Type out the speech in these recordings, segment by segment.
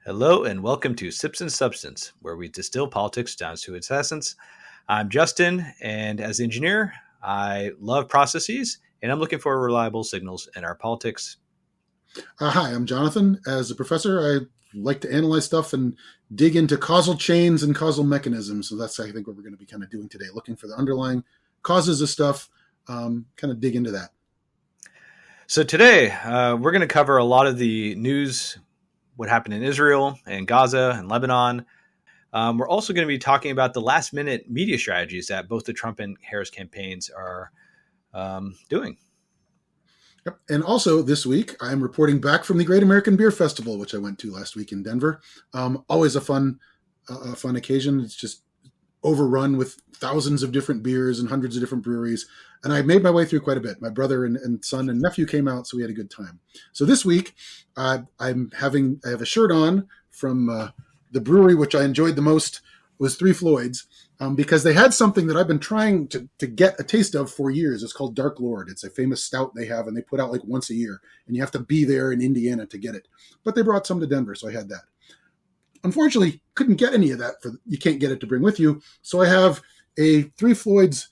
Hello and welcome to Sips and Substance, where we distill politics down to its essence. I'm Justin, and as engineer, I love processes, and I'm looking for reliable signals in our politics. Hi, I'm Jonathan. As a professor, I like to analyze stuff and dig into causal chains and causal mechanisms. So that's, I think, what we're going to be kind of doing today, looking for the underlying causes of stuff, kind of dig into that. So today, we're going to cover a lot of the news, what happened in Israel and Gaza and Lebanon. We're also going to be talking about the last-minute media strategies that both the Trump and Harris campaigns are doing. Yep. And also this week, I'm reporting back from the Great American Beer Festival, which I went to last week in Denver. Always a fun occasion. It's just overrun with thousands of different beers and hundreds of different breweries. And I made my way through quite a bit. My brother and son and nephew came out, so we had a good time. So this week, I have a shirt on from the brewery, which I enjoyed the most, was Three Floyds, because they had something that I've been trying to get a taste of for years. It's called Dark Lord. It's a famous stout they have, and they put out like once a year, and you have to be there in Indiana to get it. But they brought some to Denver, so I had that. Unfortunately, couldn't get any of that. You can't get it to bring with you. So I have a Three Floyds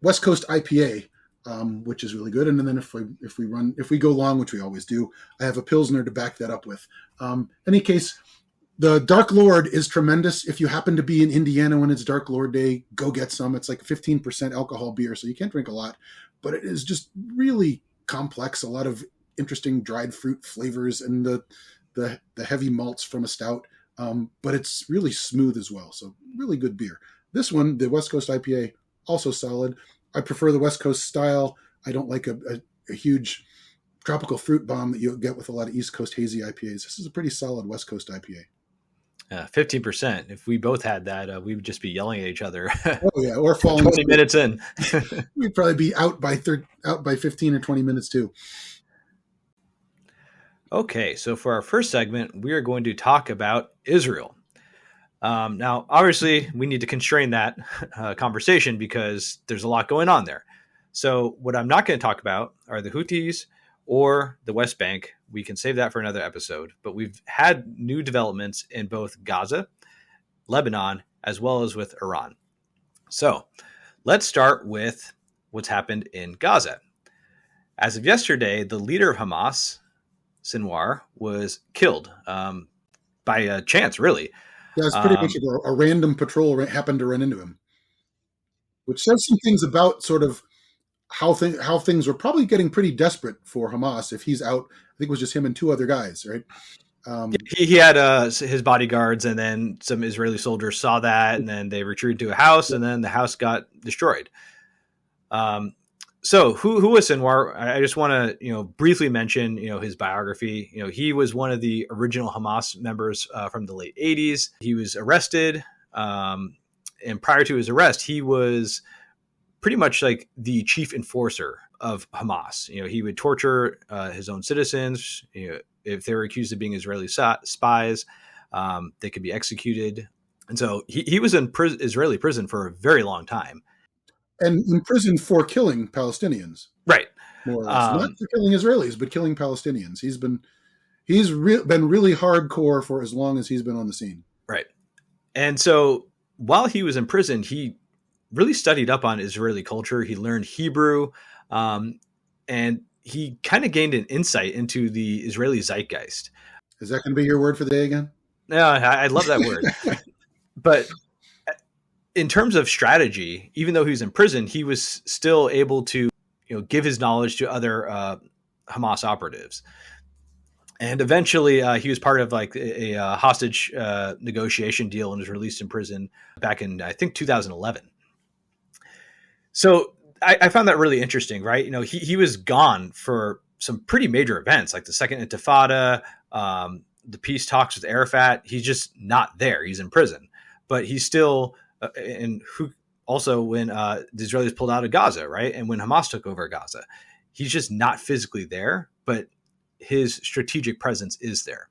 West Coast IPA, which is really good. And then if we go long, which we always do, I have a Pilsner to back that up with. Any case, the Dark Lord is tremendous. If you happen to be in Indiana when it's Dark Lord Day, go get some. It's like 15% alcohol beer, so you can't drink a lot. But it is just really complex, a lot of interesting dried fruit flavors and the heavy malts from a stout. But it's really smooth as well, so really good beer. This one, the West Coast IPA, also solid. I prefer the West Coast style. I don't like a huge tropical fruit bomb that you'll get with a lot of East Coast hazy IPAs. This is a pretty solid West Coast IPA. 15%. If we both had that, we would just be yelling at each other. Oh yeah, or falling 20 minutes in. We'd probably be out by 15 or 20 minutes too. Okay, so for our first segment, we are going to talk about Israel. Now, obviously, we need to constrain that conversation because there's a lot going on there. So what I'm not going to talk about are the Houthis or the West Bank. We can save that for another episode. But we've had new developments in both Gaza, Lebanon, as well as with Iran. So let's start with what's happened in Gaza. As of yesterday, the leader of Hamas, Sinwar, was killed by chance, really. Yeah, it's pretty much a random patrol happened to run into him, which says some things about sort of how things were probably getting pretty desperate for Hamas if he's out. I think it was just him and two other guys, right? He had his bodyguards, and then some Israeli soldiers saw that, and then they retreated to a house, and then the house got destroyed. So who was Sinwar? I just want to briefly mention his biography. He was one of the original Hamas members from the late 80s. He was arrested, and prior to his arrest, he was pretty much like the chief enforcer of Hamas. He would torture his own citizens. If they were accused of being Israeli spies, they could be executed. And so he was in Israeli prison for a very long time. And in prison for killing Palestinians, right? More or less, not for killing Israelis, but killing Palestinians. He's been really hardcore for as long as he's been on the scene, right? And so while he was in prison, he really studied up on Israeli culture. He learned Hebrew, and he kind of gained an insight into the Israeli zeitgeist. Is that going to be your word for the day again? No, I love that word, but. In terms of strategy, even though he was in prison, he was still able to, give his knowledge to other Hamas operatives. And eventually, he was part of like a hostage negotiation deal and was released in prison back in, I think, 2011. So I found that really interesting, right? He was gone for some pretty major events, like the Second Intifada, the peace talks with Arafat. He's just not there. He's in prison, but he's still. And who also when the Israelis pulled out of Gaza, right? And when Hamas took over Gaza, he's just not physically there, but his strategic presence is there.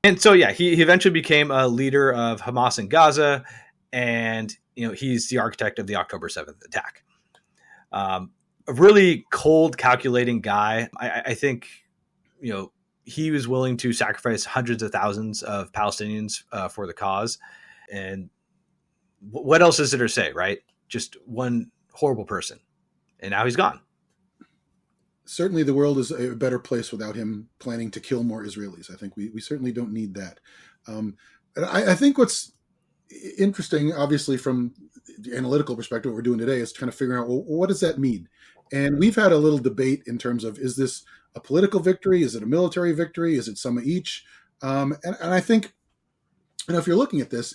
And so, yeah, he eventually became a leader of Hamas in Gaza, and he's the architect of the October 7th attack. A really cold, calculating guy. I think he was willing to sacrifice hundreds of thousands of Palestinians for the cause. And what else is there to say, right? Just one horrible person. And now he's gone. Certainly the world is a better place without him planning to kill more Israelis. I think we certainly don't need that. I think what's interesting, obviously, from the analytical perspective, what we're doing today is kind of figuring out, well, what does that mean? And we've had a little debate in terms of, is this a political victory? Is it a military victory? Is it some of each? And I think, if you're looking at this,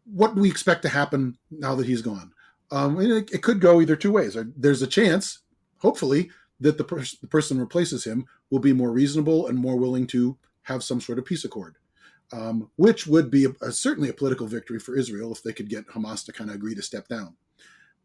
what do we expect to happen now that he's gone? It could go either two ways. There's a chance, hopefully, that the person replaces him will be more reasonable and more willing to have some sort of peace accord, which would be certainly a political victory for Israel if they could get Hamas to kind of agree to step down.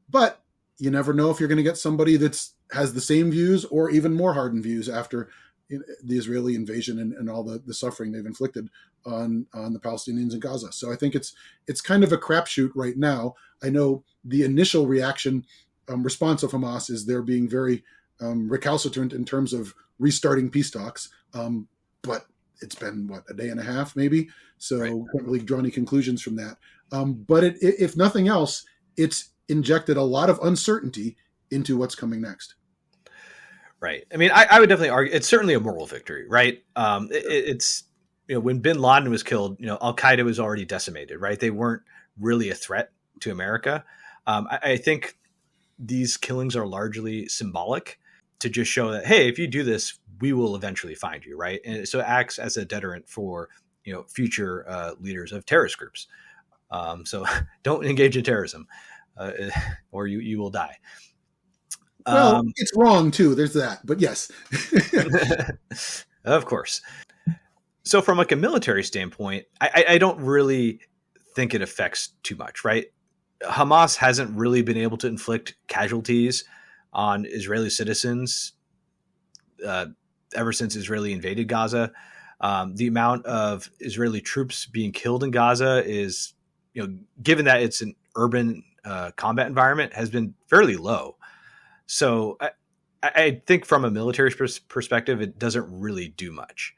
But you never know if you're going to get somebody that has the same views or even more hardened views after the Israeli invasion and all the suffering they've inflicted on the Palestinians in Gaza. So I think it's kind of a crapshoot right now. I know the initial reaction response of Hamas is they're being very recalcitrant in terms of restarting peace talks. But it's been, a day and a half maybe? So right. Can't really draw any conclusions from that. But if nothing else, it's injected a lot of uncertainty into what's coming next. Right. I mean, I would definitely argue it's certainly a moral victory, right? It's, when bin Laden was killed, Al-Qaeda was already decimated, right? They weren't really a threat to America. I think these killings are largely symbolic to just show that, hey, if you do this, we will eventually find you, right? And so it acts as a deterrent for, future leaders of terrorist groups. So don't engage in terrorism or you will die. Well, it's wrong too. There's that, but yes. Of course. So from a military standpoint, I don't really think it affects too much, right? Hamas hasn't really been able to inflict casualties on Israeli citizens ever since Israeli invaded Gaza. The amount of Israeli troops being killed in Gaza is, given that it's an urban combat environment, has been fairly low. So I think from a military perspective, it doesn't really do much.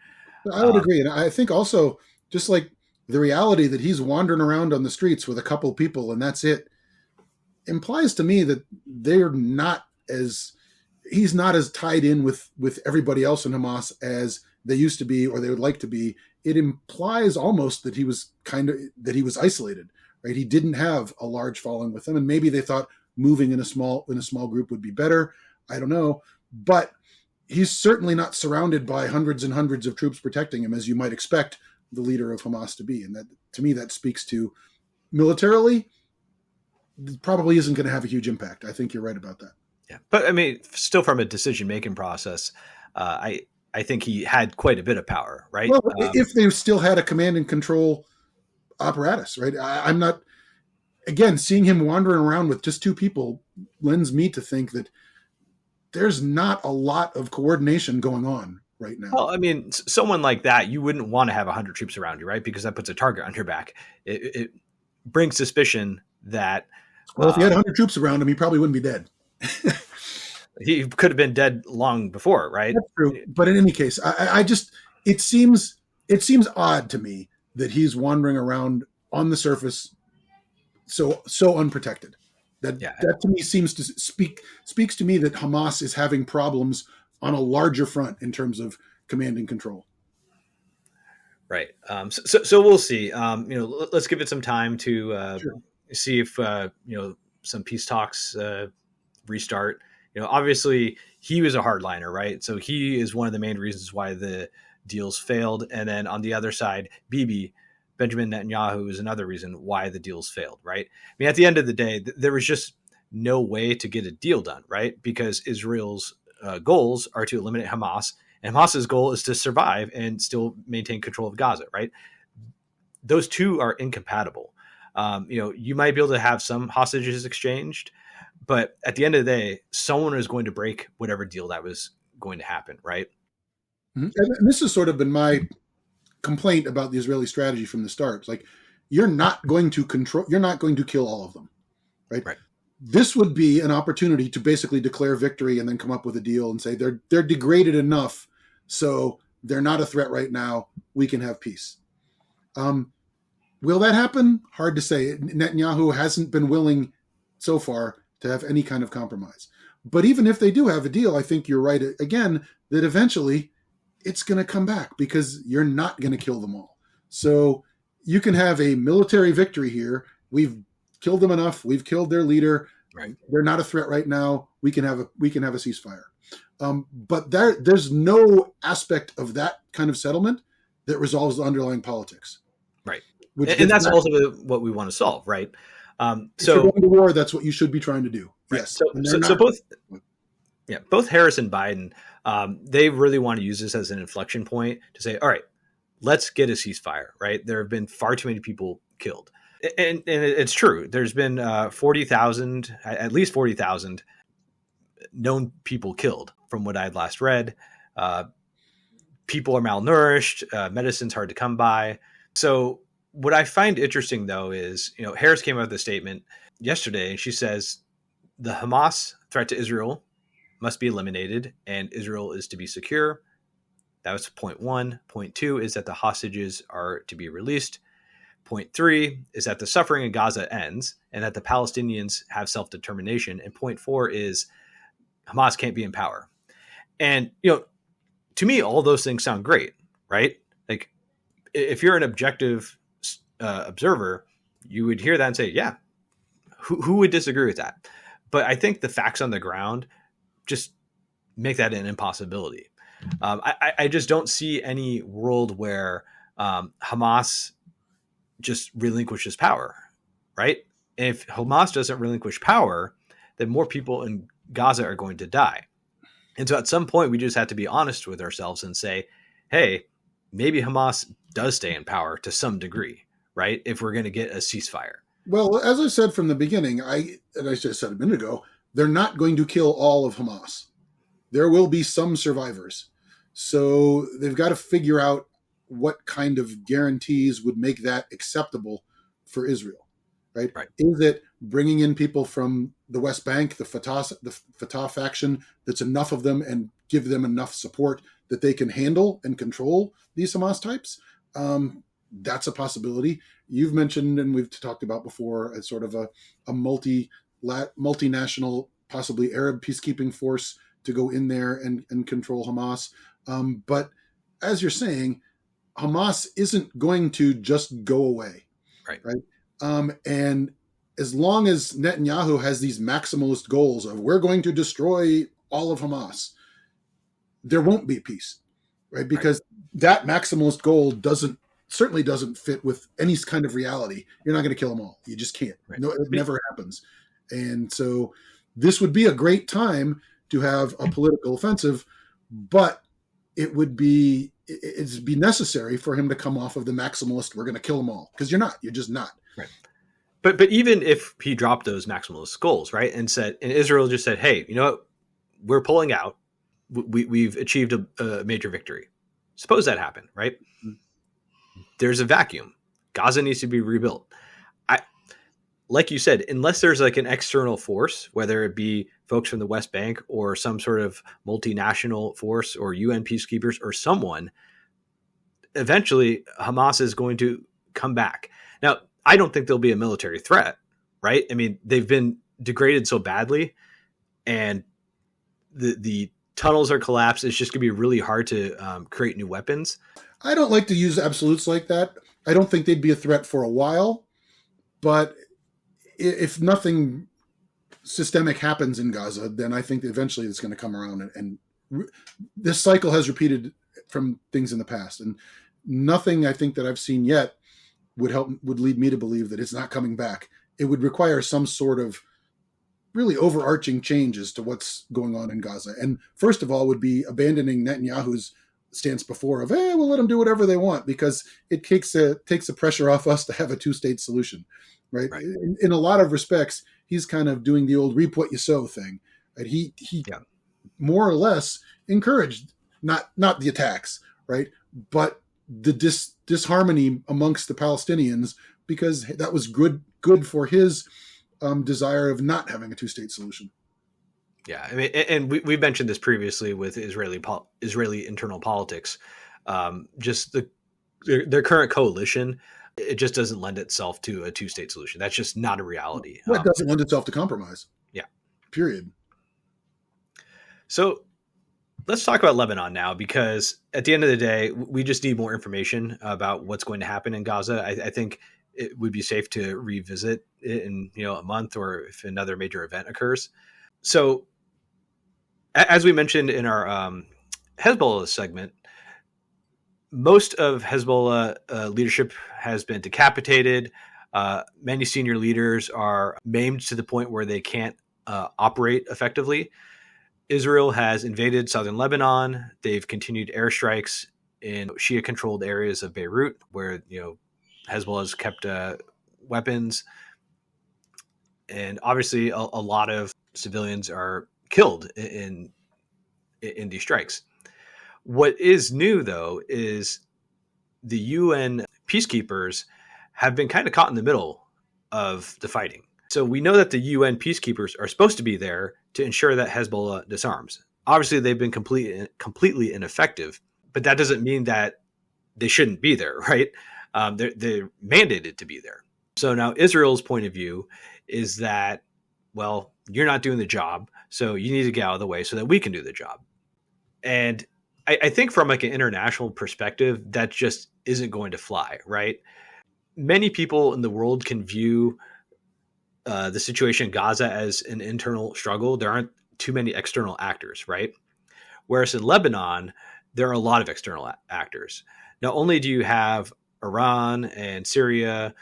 I would agree. And I think also just like the reality that he's wandering around on the streets with a couple of people and that's it implies to me that he's not as tied in with everybody else in Hamas as they used to be or they would like to be. It implies almost that he was isolated, right? He didn't have a large following with them. And maybe they thought moving in a small group would be better. I don't know, but he's certainly not surrounded by hundreds and hundreds of troops protecting him as you might expect the leader of Hamas to be. And that, to me, that speaks to militarily, probably isn't going to have a huge impact. I think you're right about that. Yeah. But I mean, still from a decision-making process, I think he had quite a bit of power, right? Well, if they still had a command and control apparatus, right? I'm not, again, seeing him wandering around with just two people lends me to think that there's not a lot of coordination going on right now. Well, I mean, someone like that, you wouldn't want to have 100 troops around you, right? Because that puts a target on your back. It brings suspicion that... Well, if he had 100 troops around him, he probably wouldn't be dead. He could have been dead long before, right? That's true. But in any case, I just, it seems odd to me that he's wandering around on the surface so unprotected. That to me seems to speaks to me that Hamas is having problems on a larger front in terms of command and control. Right. So we'll see. Let's give it some time to see if some peace talks restart. Obviously he was a hardliner, right? So he is one of the main reasons why the deals failed. And then on the other side, Benjamin Netanyahu is another reason why the deals failed, right? I mean, at the end of the day, there was just no way to get a deal done, right? Because Israel's goals are to eliminate Hamas, and Hamas's goal is to survive and still maintain control of Gaza, right? Those two are incompatible. You might be able to have some hostages exchanged, but at the end of the day, someone is going to break whatever deal that was going to happen, right? Mm-hmm. And this has sort of been my complaint about the Israeli strategy from the start. It's like, you're not going to kill all of them, right? This would be an opportunity to basically declare victory and then come up with a deal and say they're degraded enough So they're not a threat right now. We can have peace. Will that happen? Hard to say. Netanyahu hasn't been willing so far to have any kind of compromise. But even if they do have a deal, I think you're right again that eventually it's going to come back because you're not going to kill them all. So you can have a military victory here. We've killed them enough. We've killed their leader. Right. They're not a threat right now. We can have a ceasefire. But there's no aspect of that kind of settlement that resolves the underlying politics. Right. And that's ultimately what we want to solve, right? If you're going to war, that's what you should be trying to do. Right. Yes. So both Harris and Biden, they really want to use this as an inflection point to say, all right, let's get a ceasefire, right? There have been far too many people killed. And it's true. There's been 40,000, at least 40,000 known people killed from what I had last read. People are malnourished. Medicine's hard to come by. So what I find interesting, though, is, Harris came out with a statement yesterday, and she says the Hamas threat to Israel must be eliminated and Israel is to be secure. That was point one. Point two is that the hostages are to be released. Point three is that the suffering in Gaza ends and that the Palestinians have self-determination. And point four is Hamas can't be in power. And, to me, all those things sound great, right? Like, if you're an objective observer, you would hear that and say, yeah, who would disagree with that? But I think the facts on the ground just make that an impossibility. I just don't see any world where Hamas just relinquishes power, right? And if Hamas doesn't relinquish power, then more people in Gaza are going to die. And so at some point, we just have to be honest with ourselves and say, hey, maybe Hamas does stay in power to some degree, right? If we're going to get a ceasefire. Well, as I said from the beginning, I just said a minute ago, they're not going to kill all of Hamas. There will be some survivors. So they've got to figure out what kind of guarantees would make that acceptable for Israel, right? Is it bringing in people from the West Bank, the Fatah faction, that's enough of them and give them enough support that they can handle and control these Hamas types? That's a possibility. You've mentioned, and we've talked about before, as sort of a multinational, possibly Arab peacekeeping force to go in there and control Hamas. But as you're saying, Hamas isn't going to just go away, right? And as long as Netanyahu has these maximalist goals of we're going to destroy all of Hamas, there won't be peace, right? Because that maximalist goal certainly doesn't fit with any kind of reality. You're not going to kill them all. You just can't. No, it never happens. And so this would be a great time to have a political offensive, but it'd be necessary for him to come off of the maximalist, we're going to kill them all, because you're just not. Right. But even if he dropped those maximalist goals, right, and Israel just said, hey, you know what, we're pulling out, we've achieved a major victory. Suppose that happened, right? Mm-hmm. There's a vacuum. Gaza needs to be rebuilt. Like you said, unless there's like an external force, whether it be folks from the West Bank or some sort of multinational force or UN peacekeepers or someone, eventually Hamas is going to come back. Now, I don't think there'll be a military threat, right? I mean, they've been degraded so badly and the tunnels are collapsed. It's just going to be really hard to create new weapons. I don't like to use absolutes like that. I don't think they'd be a threat for a while, but if nothing systemic happens in Gaza, then I think eventually it's going to come around, and this cycle has repeated from things in the past, and nothing I think that I've seen yet would lead me to believe that it's not coming back. It would require some sort of really overarching changes to what's going on in Gaza. And first of all would be abandoning Netanyahu's stance before of, hey, we'll let them do whatever they want, because it takes the pressure off us to have a two-state solution, right? In a lot of respects, he's kind of doing the old reap what you sow thing. Right? He more or less encouraged not the attacks, right, but the disharmony amongst the Palestinians, because that was good for his desire of not having a two-state solution. Yeah, I mean, and we mentioned this previously with Israeli internal politics. Just their current coalition, it just doesn't lend itself to a two-state solution. That's just not a reality. Well, it doesn't lend itself to compromise. Yeah. Period. So let's talk about Lebanon now, because at the end of the day, we just need more information about what's going to happen in Gaza. I think it would be safe to revisit it in a month, or if another major event occurs. So, as we mentioned in our Hezbollah segment, most of Hezbollah leadership has been decapitated. Many senior leaders are maimed to the point where they can't operate effectively. Israel has invaded southern Lebanon. They've continued airstrikes in Shia-controlled areas of Beirut, where Hezbollah has kept weapons, and obviously a lot of civilians are killed in these strikes. What is new, though, is the UN peacekeepers have been kind of caught in the middle of the fighting. So we know that the UN peacekeepers are supposed to be there to ensure that Hezbollah disarms. Obviously, they've been completely ineffective, but that doesn't mean that they shouldn't be there, right? They're mandated to be there. So now Israel's point of view is that, well, you're not doing the job, so you need to get out of the way so that we can do the job. And I think from like an international perspective, that just isn't going to fly, right? Many people in the world can view the situation in Gaza as an internal struggle. There aren't too many external actors, right? Whereas in Lebanon, there are a lot of external actors. Not only do you have Iran and Syria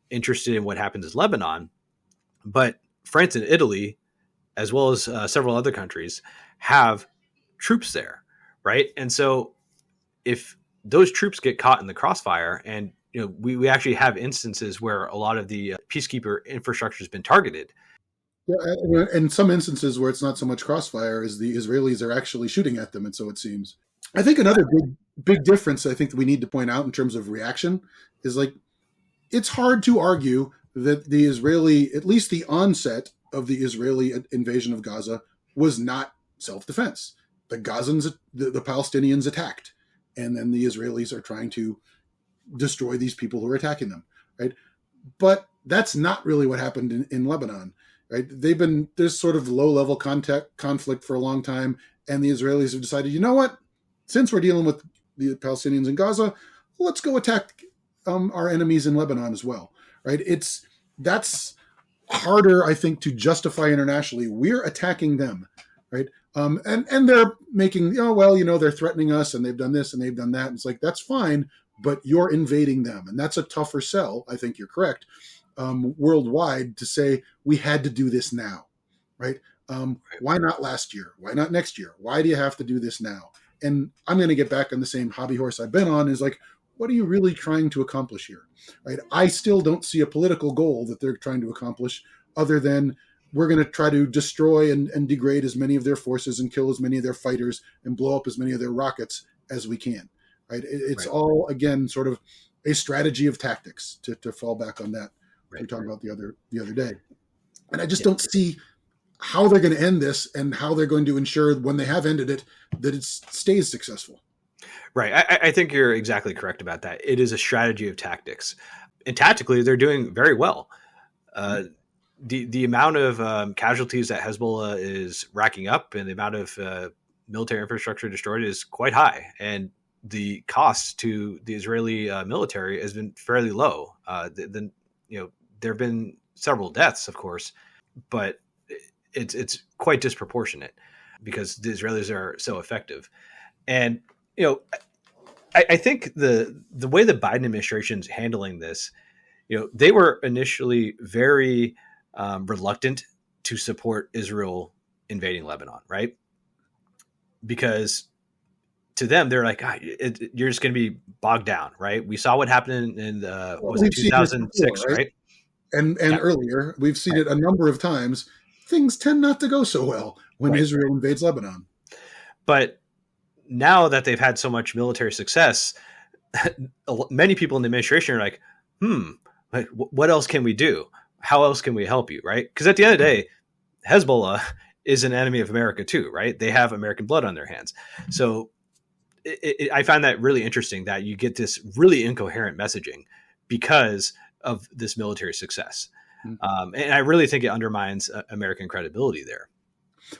interested in what happens in Lebanon, but France and Italy, as well as several other countries, have troops there, right? And so if those troops get caught in the crossfire, and we actually have instances where a lot of the peacekeeper infrastructure has been targeted. Yeah, in some instances where it's not so much crossfire as the Israelis are actually shooting at them, and so it seems. I think another big difference I think that we need to point out in terms of reaction is, like, it's hard to argue that the Israeli, at least the onset of the Israeli invasion of Gaza, was not self-defense. The Palestinians attacked, and then the Israelis are trying to destroy these people who are attacking them, right? But that's not really what happened in Lebanon, right? There's sort of low-level conflict for a long time, and the Israelis have decided, you know what? Since we're dealing with the Palestinians in Gaza, let's go attack our enemies in Lebanon as well, right? That's harder, I think, to justify internationally. We're attacking them, right? And they're making, they're threatening us, and they've done this and they've done that. And it's like, that's fine, but you're invading them. And that's a tougher sell. I think you're correct. Worldwide, to say we had to do this now, right? Why not last year? Why not next year? Why do you have to do this now? And I'm going to get back on the same hobby horse I've been on, is like, what are you really trying to accomplish here, right? I still don't see a political goal that they're trying to accomplish other than we're going to try to destroy and degrade as many of their forces and kill as many of their fighters and blow up as many of their rockets as we can, right? It's right. All, again, sort of a strategy of tactics, to fall back on that. Right. We talked about the other day. And I just don't see how they're going to end this and how they're going to ensure when they have ended it that it stays successful. Right. I think you're exactly correct about that. It is a strategy of tactics. And tactically, they're doing very well. The amount of casualties that Hezbollah is racking up and the amount of military infrastructure destroyed is quite high. And the cost to the Israeli military has been fairly low. There have been several deaths, of course, but it's quite disproportionate because the Israelis are so effective. And I think the way the Biden administration is handling this, they were initially very reluctant to support Israel invading Lebanon, right? Because to them, they're like, you're just going to be bogged down, right? We saw what happened in 2006, before, right? And earlier, we've seen it a number of times. Things tend not to go so well when Israel invades Lebanon. But now that they've had so much military success, many people in the administration are like, what else can we do? How else can we help you, right? Because at the end of the day, Hezbollah is an enemy of America too, right? They have American blood on their hands. So I find that really interesting that you get this really incoherent messaging because of this military success. And I really think it undermines American credibility there.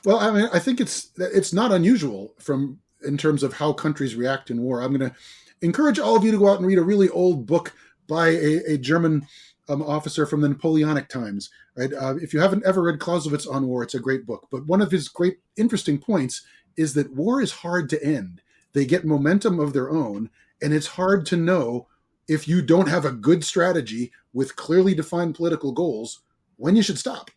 Well, I mean, I think it's not unusual in terms of how countries react in war. I'm going to encourage all of you to go out and read a really old book by a German officer from the Napoleonic times. Right? If you haven't ever read Clausewitz on war, it's a great book. But one of his great interesting points is that war is hard to end. They get momentum of their own, and it's hard to know if you don't have a good strategy with clearly defined political goals when you should stop.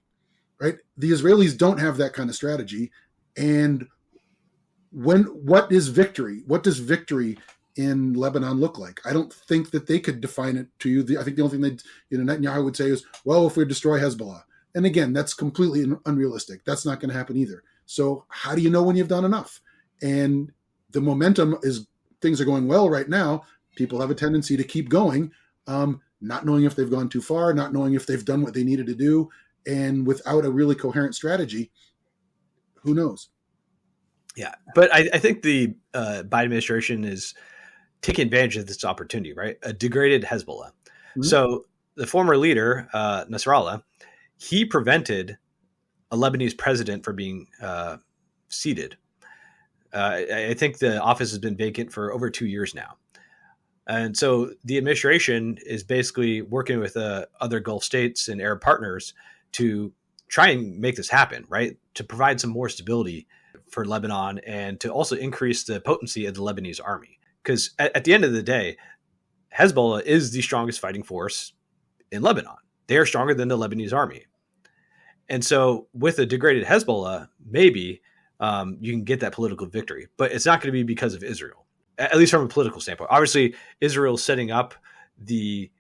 Right? The Israelis don't have that kind of strategy. And what is victory? What does victory in Lebanon look like? I don't think that they could define it to you. I think the only thing Netanyahu would say is, well, if we destroy Hezbollah. And again, that's completely unrealistic. That's not going to happen either. So how do you know when you've done enough? And the momentum is, things are going well right now. People have a tendency to keep going, not knowing if they've gone too far, not knowing if they've done what they needed to do. And without a really coherent strategy, who knows? Yeah, but I think the Biden administration is taking advantage of this opportunity, right? A degraded Hezbollah. Mm-hmm. So the former leader, Nasrallah, he prevented a Lebanese president from being seated. I think the office has been vacant for over 2 years now. And so the administration is basically working with other Gulf states and Arab partners to try and make this happen, right? To provide some more stability for Lebanon and to also increase the potency of the Lebanese army. Because at the end of the day, Hezbollah is the strongest fighting force in Lebanon. They are stronger than the Lebanese army. And so with a degraded Hezbollah, maybe you can get that political victory, but it's not going to be because of Israel, at least from a political standpoint. Obviously, Israel is setting up the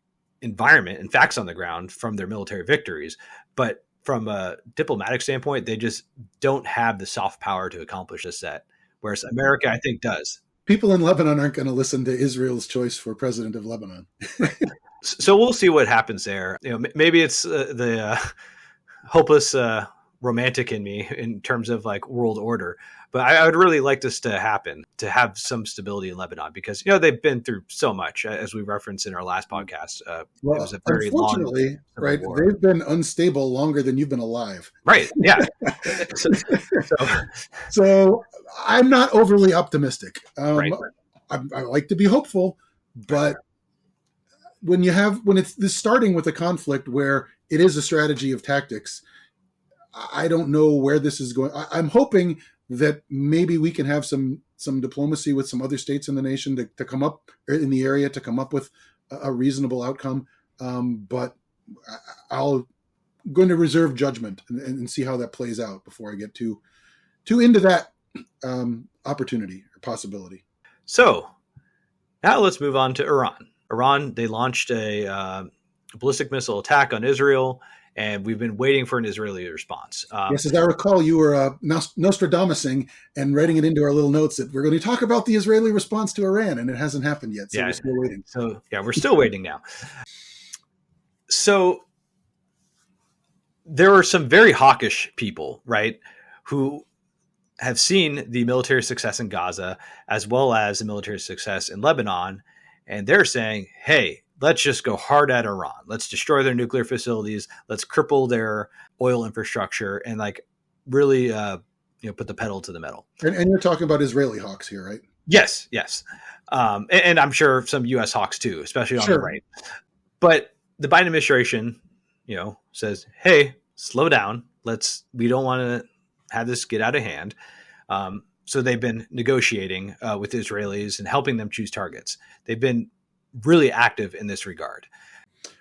environment and facts on the ground from their military victories, but from a diplomatic standpoint, they just don't have the soft power to accomplish this set, whereas America, I think, does. People in Lebanon aren't going to listen to Israel's choice for president of Lebanon. So we'll see what happens there. Maybe it's the hopeless romantic in me in terms of like world order, but I would really like this to happen, to have some stability in Lebanon, because they've been through so much, as we referenced in our last podcast. It was a very unfortunately, long right? War. They've been unstable longer than you've been alive. Right? Yeah. So I'm not overly optimistic. Right. I like to be hopeful, but when it's this starting with a conflict where it is a strategy of tactics, I don't know where this is going. I'm hoping that maybe we can have some diplomacy with some other states in the nation to come up, or in the area, to come up with a reasonable outcome. But I'm going to reserve judgment and see how that plays out before I get too into that opportunity or possibility. So now let's move on to Iran. Iran, they launched a ballistic missile attack on Israel, and we've been waiting for an Israeli response. Yes, as I recall, you were Nostradamusing and writing it into our little notes that we're going to talk about the Israeli response to Iran, and it hasn't happened yet, so we're still waiting. So, we're still waiting now. So there are some very hawkish people, right, who have seen the military success in Gaza as well as the military success in Lebanon, and they're saying, hey, let's just go hard at Iran. Let's destroy their nuclear facilities. Let's cripple their oil infrastructure and really put the pedal to the metal. And you're talking about Israeli hawks here, right? Yes. And I'm sure some U.S. hawks too, especially on the right. But the Biden administration, says, hey, slow down. We don't want to have this get out of hand. So they've been negotiating with Israelis and helping them choose targets. They've been really active in this regard.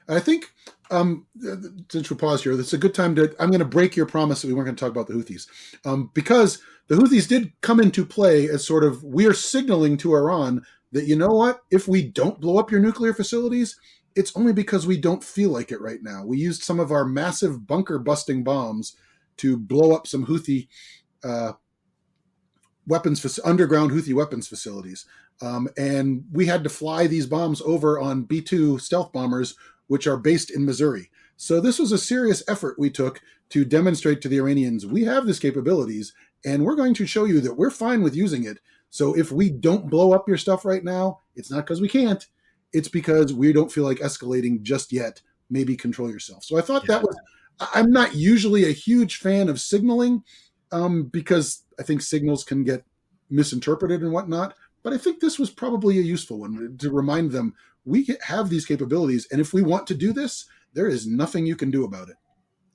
I think, since we pause here, it's a good time I'm going to break your promise that we weren't going to talk about the Houthis. Because the Houthis did come into play as sort of, we're signaling to Iran that, you know what, if we don't blow up your nuclear facilities, it's only because we don't feel like it right now. We used some of our massive bunker busting bombs to blow up some Houthi underground Houthi weapons facilities. And we had to fly these bombs over on B-2 stealth bombers, which are based in Missouri. So this was a serious effort we took to demonstrate to the Iranians we have these capabilities, and we're going to show you that we're fine with using it. So if we don't blow up your stuff right now, it's not because we can't. It's because we don't feel like escalating just yet. Maybe control yourself. So I thought that Yeah. was. I'm not usually a huge fan of signaling because I think signals can get misinterpreted and whatnot. But I think this was probably a useful one to remind them we have these capabilities, and if we want to do this, there is nothing you can do about it.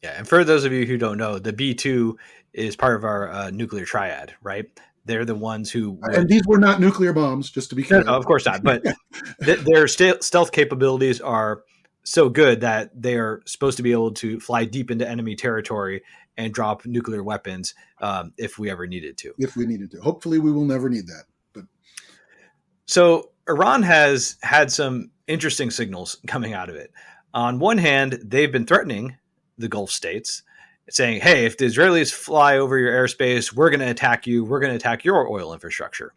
Yeah. And for those of you who don't know, the B2 is part of our nuclear triad, right? They're the ones who And would. these were not nuclear bombs, just to be No, clear. no, of course not. But their stealth capabilities are so good that they are supposed to be able to fly deep into enemy territory and drop nuclear weapons if we ever needed to. If we needed to. Hopefully, we will never need that. But So Iran has had some interesting signals coming out of it. On one hand, they've been threatening the Gulf states, saying, hey, if the Israelis fly over your airspace, we're going to attack you. We're going to attack your oil infrastructure.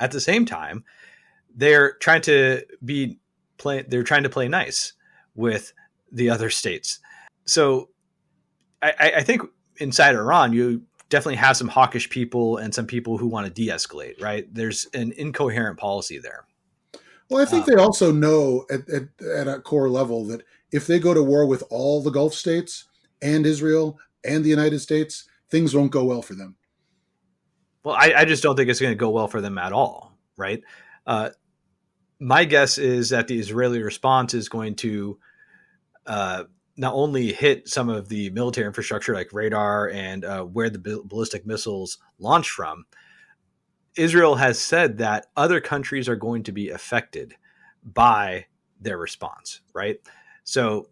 At the same time, they're trying to play nice with the other states. So I think inside Iran, you definitely have some hawkish people and some people who want to de-escalate, right? There's an incoherent policy there. well, I think they also know at a core level that if they go to war with all the Gulf states and Israel and the United States, things won't go well for them. Well, I just don't think it's going to go well for them at all, right? My guess is that the Israeli response is going to not only hit some of the military infrastructure like radar and where the ballistic missiles launch from. Israel has said that other countries are going to be affected by their response, right? So,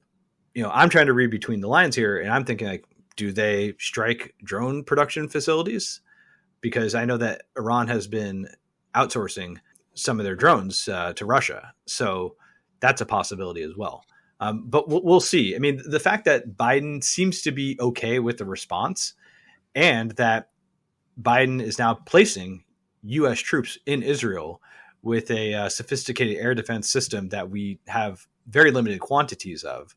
I'm trying to read between the lines here, and I'm thinking like, do they strike drone production facilities? Because I know that Iran has been outsourcing some of their drones to Russia, so that's a possibility as well. But we'll see. I mean, the fact that Biden seems to be okay with the response and that Biden is now placing U.S. troops in Israel with a sophisticated air defense system that we have very limited quantities of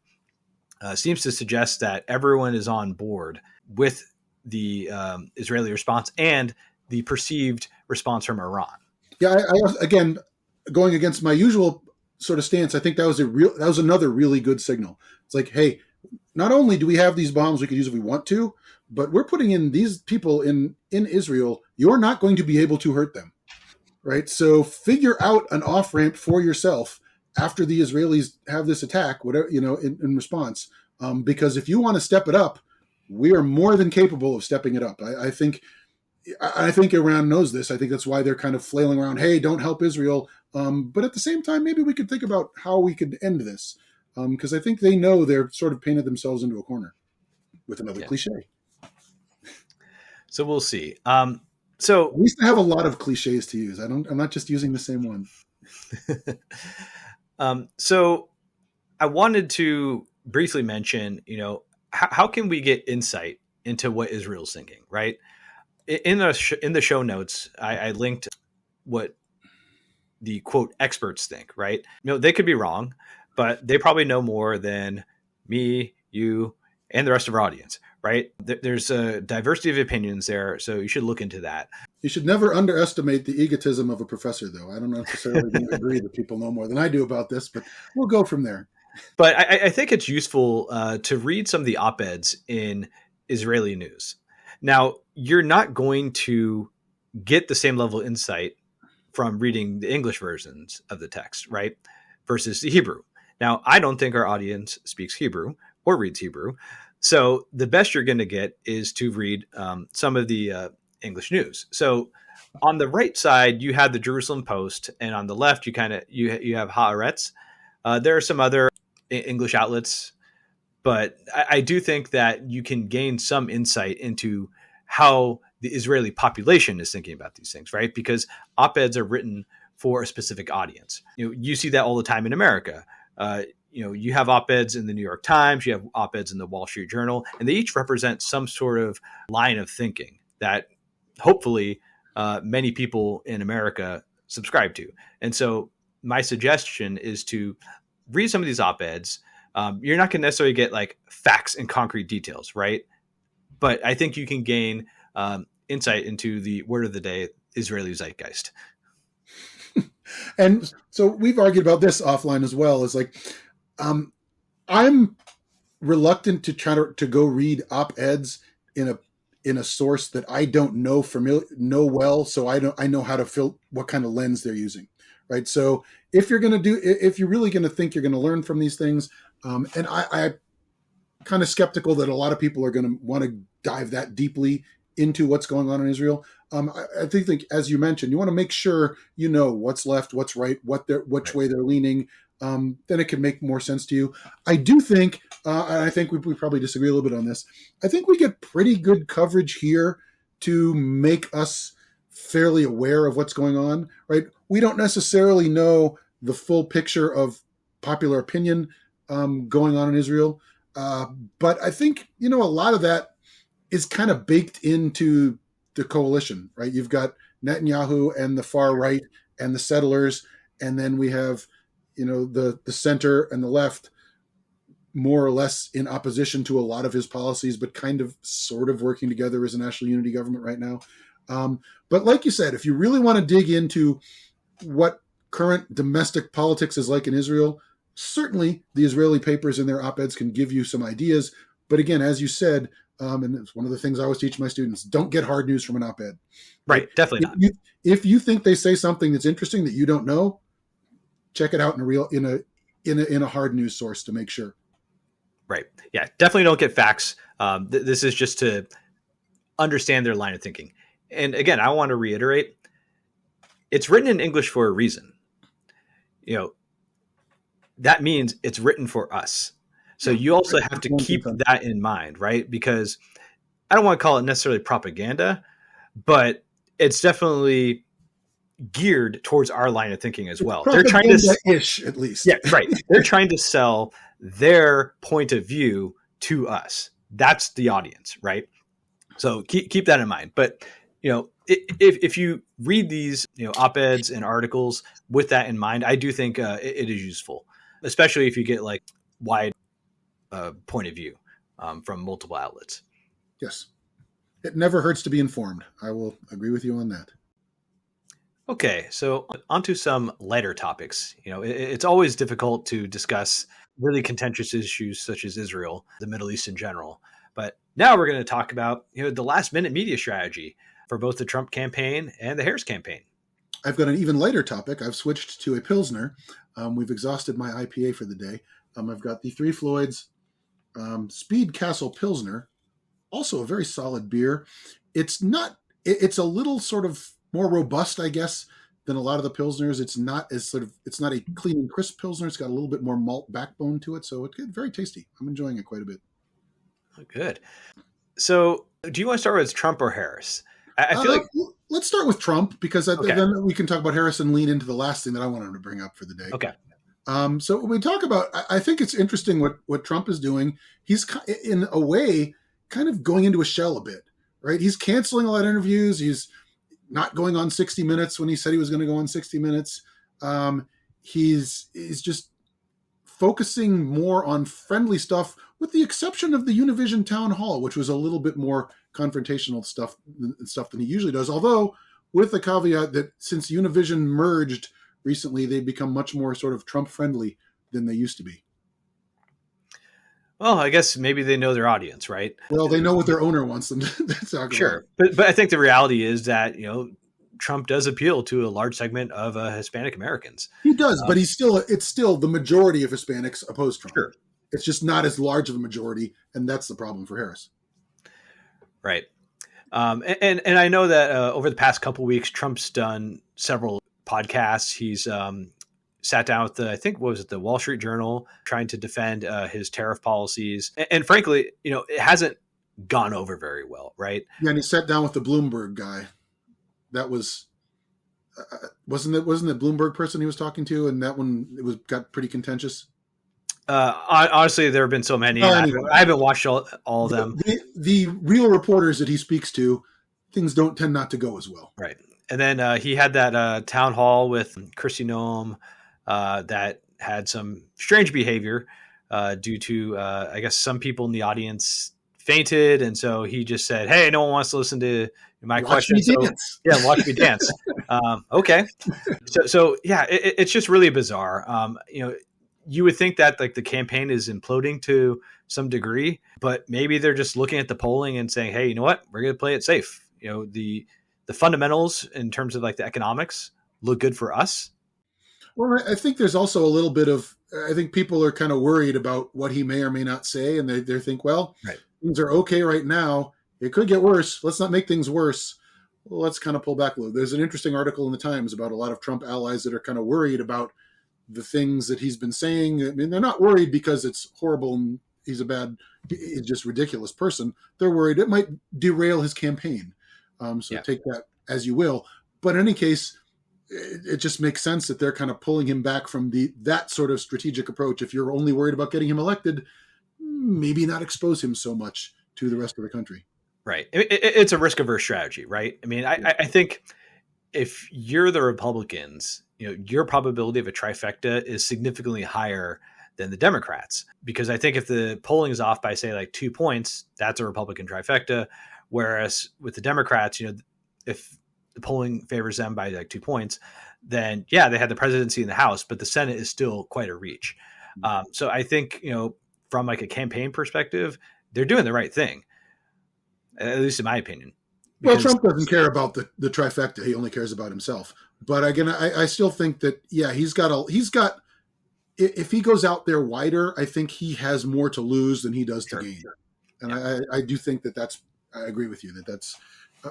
seems to suggest that everyone is on board with the Israeli response and the perceived response from Iran. Yeah, again, going against my usual sort of stance, I think that was another really good signal. It's like, hey, not only do we have these bombs we could use if we want to, but we're putting in these people in Israel. You're not going to be able to hurt them, right? So figure out an off ramp for yourself after the Israelis have this attack, whatever in response. Because if you want to step it up, we are more than capable of stepping it up. I think Iran knows this. I think that's why they're kind of flailing around. Hey, don't help Israel. But at the same time, maybe we could think about how we could end this. Because I think they know they're sort of painted themselves into a corner with another cliche. So we'll see. So at least I have a lot of cliches to use. I'm not just using the same one. So I wanted to briefly mention, how can we get insight into what Israel's thinking, right? In the show notes, I linked what the quote experts think, right? They could be wrong, but they probably know more than me, you, and the rest of our audience, right? There's a diversity of opinions there, so you should look into that. You should never underestimate the egotism of a professor, though. I don't necessarily agree that people know more than I do about this, but we'll go from there. But I think it's useful to read some of the op-eds in Israeli news. Now, you're not going to get the same level of insight from reading the English versions of the text, right? Versus the Hebrew. Now, I don't think our audience speaks Hebrew or reads Hebrew. So the best you're going to get is to read some of the English news. So on the right side, you have the Jerusalem Post, and on the left, you have Haaretz. There are some other English outlets, but I do think that you can gain some insight into how the Israeli population is thinking about these things, right? Because op-eds are written for a specific audience. You see that all the time in America. You have op-eds in the New York Times, you have op-eds in the Wall Street Journal, and they each represent some sort of line of thinking that hopefully many people in America subscribe to. And so my suggestion is to read some of these op-eds, You're not going to necessarily get like facts and concrete details, right? But I think you can gain insight into the word of the day, Israeli zeitgeist. And so we've argued about this offline as well. Is like, I'm reluctant to try to go read op-eds in a source that I don't know well, so I know how to fill what kind of lens they're using, right? So if you're really going to think you're going to learn from these things, and I kind of skeptical that a lot of people are going to want to dive that deeply into what's going on in Israel. I think, as you mentioned, you want to make sure you know what's left, what's right, which way they're leaning. Then it can make more sense to you. I do think, and I think we probably disagree a little bit on this, I think we get pretty good coverage here to make us fairly aware of what's going on, right? We don't necessarily know the full picture of popular opinion going on in Israel. But I think, a lot of that is kind of baked into the coalition, right? You've got Netanyahu and the far right and the settlers, and then we have, the center and the left more or less in opposition to a lot of his policies, but kind of sort of working together as a national unity government right now. But like you said, if you really want to dig into what current domestic politics is like in Israel, certainly the Israeli papers and their op-eds can give you some ideas. But again, as you said, and it's one of the things I always teach my students, don't get hard news from an op-ed. Right, definitely not. If you think they say something that's interesting that you don't know, check it out in a hard news source to make sure. Right. Yeah, definitely don't get facts. This is just to understand their line of thinking. And again, I want to reiterate, it's written in English for a reason. That means it's written for us. So you also have to keep that in mind, right? Because I don't want to call it necessarily propaganda, but it's definitely geared towards our line of thinking as well. They're trying to ish, at least. Yeah, right. They're trying to sell their point of view to us. That's the audience, right? So keep that in mind. But if you read these op-eds and articles with that in mind, I do think it is useful, especially if you get like wide point of view from multiple outlets. Yes, it never hurts to be informed. I will agree with you on that. Okay, so onto some lighter topics. It's always difficult to discuss really contentious issues such as Israel, the Middle East in general. But now we're going to talk about the last minute media strategy for both the Trump campaign and the Harris campaign. I've got an even lighter topic. I've switched to a Pilsner. We've exhausted my IPA for the day. I've got the Three Floyds Speed Castle Pilsner, also a very solid beer. It's a little sort of more robust, I guess, than a lot of the Pilsners. It's not a clean and crisp Pilsner. It's got a little bit more malt backbone to it. So it's very tasty. I'm enjoying it quite a bit. Oh, good. So do you want to start with Trump or Harris? I feel like let's start with Trump because then we can talk about Harris and lean into the last thing that I wanted to bring up for the day. Okay. So when we talk about, I think it's interesting what Trump is doing. He's in a way kind of going into a shell a bit, right? He's canceling a lot of interviews. He's not going on 60 Minutes when he said he was going to go on 60 Minutes. He's just focusing more on friendly stuff, with the exception of the Univision town hall, which was a little bit more confrontational stuff than he usually does. Although with the caveat that since Univision merged recently, they've become much more sort of Trump friendly than they used to be. Well, I guess maybe they know their audience, right? Well, they know what their owner wants them to talk about. Sure. But I think the reality is that, Trump does appeal to a large segment of Hispanic Americans. He does, but it's still the majority of Hispanics oppose Trump. Sure. It's just not as large of a majority, and that's the problem for Harris. Right. And I know that over the past couple of weeks, Trump's done several podcasts. He's sat down with the Wall Street Journal, trying to defend his tariff policies. And frankly, it hasn't gone over very well, right? Yeah, and he sat down with the Bloomberg guy. That was wasn't it Bloomberg person he was talking to, and that one got pretty contentious. Honestly, there have been so many. Anyway, I haven't watched all of them. The real reporters that he speaks to, things don't tend not to go as well. Right. And then he had that town hall with Kristi Noem that had some strange behavior due to, I guess, some people in the audience fainted. And so he just said, hey, no one wants to listen to my Watch question. me So, dance. yeah, watch me dance. Okay. So yeah, it's just really bizarre. You would think that like the campaign is imploding to some degree, but maybe they're just looking at the polling and saying, hey, you know what? We're going to play it safe. The fundamentals in terms of like the economics look good for us. Well, I think there's also a little bit of, I think people are kind of worried about what he may or may not say. And they think, well, Right. things are okay right now. It could get worse. Let's not make things worse. Well, let's kind of pull back a little. There's an interesting article in the Times about a lot of Trump allies that are kind of worried about the things that he's been saying. I mean, they're not worried because it's horrible and he's just ridiculous person. They're worried it might derail his campaign. Take that as you will. But in any case, it just makes sense that they're kind of pulling him back from that sort of strategic approach. If you're only worried about getting him elected, maybe not expose him so much to the rest of the country. Right. It's a risk-averse strategy, right? I mean, I think if you're the Republicans, your probability of a trifecta is significantly higher than the Democrats, because I think if the polling is off by, say, like 2 points, that's a Republican trifecta. Whereas with the Democrats, if the polling favors them by like 2 points, then yeah, they had the presidency in the House, but the Senate is still quite a reach. So I think, from like a campaign perspective, they're doing the right thing, at least in my opinion. Well, Trump doesn't care about the trifecta. He only cares about himself. But again, I still think that, yeah, if he goes out there wider, I think he has more to lose than he does to gain. And I do think I agree with you that that's